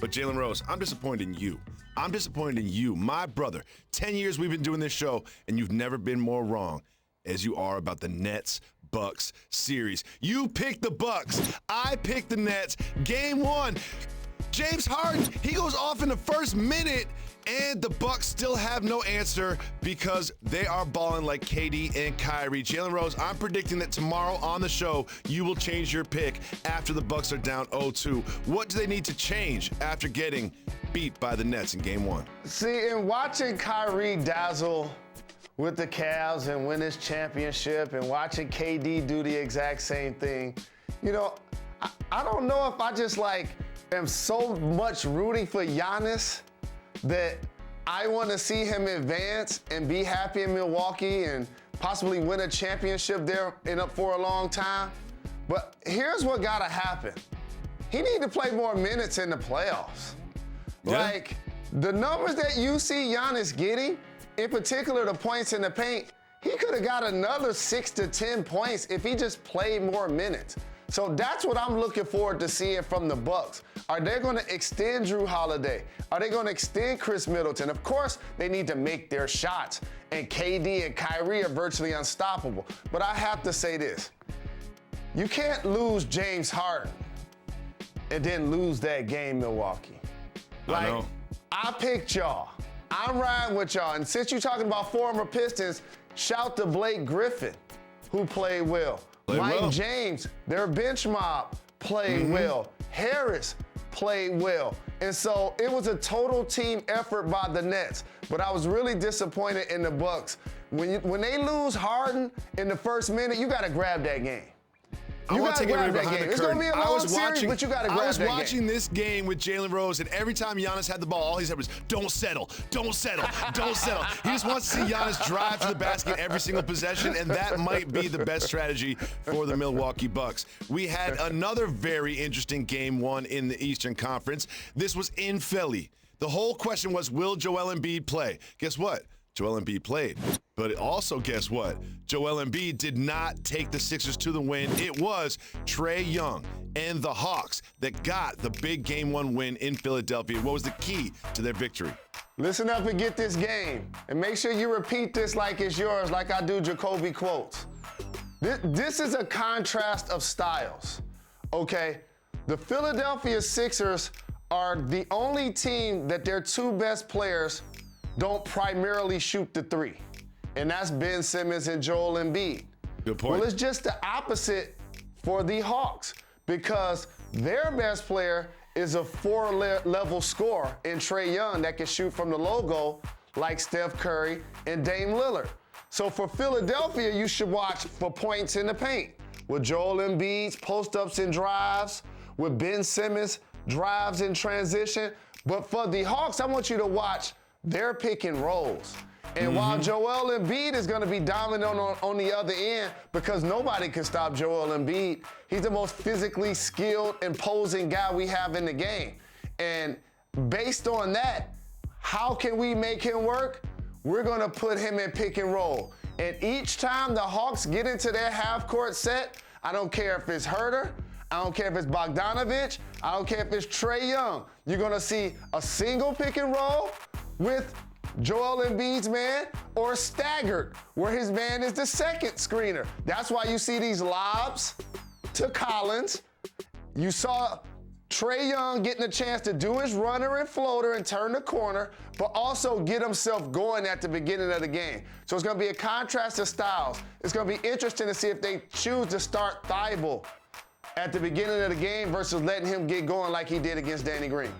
But Jalen Rose, I'm disappointed in you. I'm disappointed in you, my brother. 10 years we've been doing this show, and you've never been more wrong as you are about the Nets-Bucks series. You picked the Bucks. I picked the Nets. Game 1, James Harden, he goes off in the first minute, and the Bucks still have no answer because they are balling like KD and Kyrie. Jalen Rose, I'm predicting that tomorrow on the show, you will change your pick after the Bucks are down 0-2. What do they need to change after getting beat by the Nets in Game 1? See, in watching Kyrie dazzle with the Cavs and win his championship and watching KD do the exact same thing, you know, I don't know if I just am so much rooting for Giannis that I want to see him advance and be happy in Milwaukee and possibly win a championship there for a long time. But here's what got to happen. He need to play more minutes in the playoffs. Yeah. The numbers that you see Giannis getting, in particular the points in the paint, he could have got another 6 to 10 points if he just played more minutes. So that's what I'm looking forward to seeing from the Bucks. Are they going to extend Drew Holiday? Are they going to extend Chris Middleton? Of course, they need to make their shots. And KD and Kyrie are virtually unstoppable. But I have to say this. You can't lose James Harden and then lose that game, Milwaukee. I know. I picked y'all. I'm riding with y'all. And since you're talking about former Pistons, shout to Blake Griffin, who played well. Mike James, their bench mob, played well. Harris played well. And so it was a total team effort by the Nets. But I was really disappointed in the Bucks. When they lose Harden in the first minute, you got to grab that game. I want to take it behind the It's going to be a long series, but you got to grab that game. I was watching this game with Jalen Rose, and every time Giannis had the ball, all he said was, don't settle, don't settle, don't settle. He just wants to see Giannis drive to the basket every single possession, and that might be the best strategy for the Milwaukee Bucks. We had another very interesting Game 1 in the Eastern Conference. This was in Philly. The whole question was, will Joel Embiid play? Guess what? Joel Embiid played. But also, guess what? Joel Embiid did not take the Sixers to the win. It was Trae Young and the Hawks that got the big Game 1 win in Philadelphia. What was the key to their victory? Listen up and get this game. And make sure you repeat this like it's yours, like I do Jacoby quotes. This is a contrast of styles, okay? The Philadelphia Sixers are the only team that their two best players don't primarily shoot the three. And that's Ben Simmons and Joel Embiid. Good point. Well, it's just the opposite for the Hawks because their best player is a four-level scorer in Trae Young that can shoot from the logo like Steph Curry and Dame Lillard. So for Philadelphia, you should watch for points in the paint with Joel Embiid's post-ups and drives, with Ben Simmons drives in transition. But for the Hawks, I want you to watch their pick and rolls. And while Joel Embiid is going to be dominant on the other end because nobody can stop Joel Embiid, he's the most physically skilled, imposing guy we have in the game. And based on that, how can we make him work? We're going to put him in pick and roll. And each time the Hawks get into their half-court set, I don't care if it's Herter, I don't care if it's Bogdanovich, I don't care if it's Trae Young. You're going to see a single pick and roll with Joel Embiid's man, or staggered, where his man is the second screener. That's why you see these lobs to Collins. You saw Trae Young getting a chance to do his runner and floater and turn the corner, but also get himself going at the beginning of the game. So it's going to be a contrast of styles. It's going to be interesting to see if they choose to start Thibault at the beginning of the game versus letting him get going like he did against Danny Green.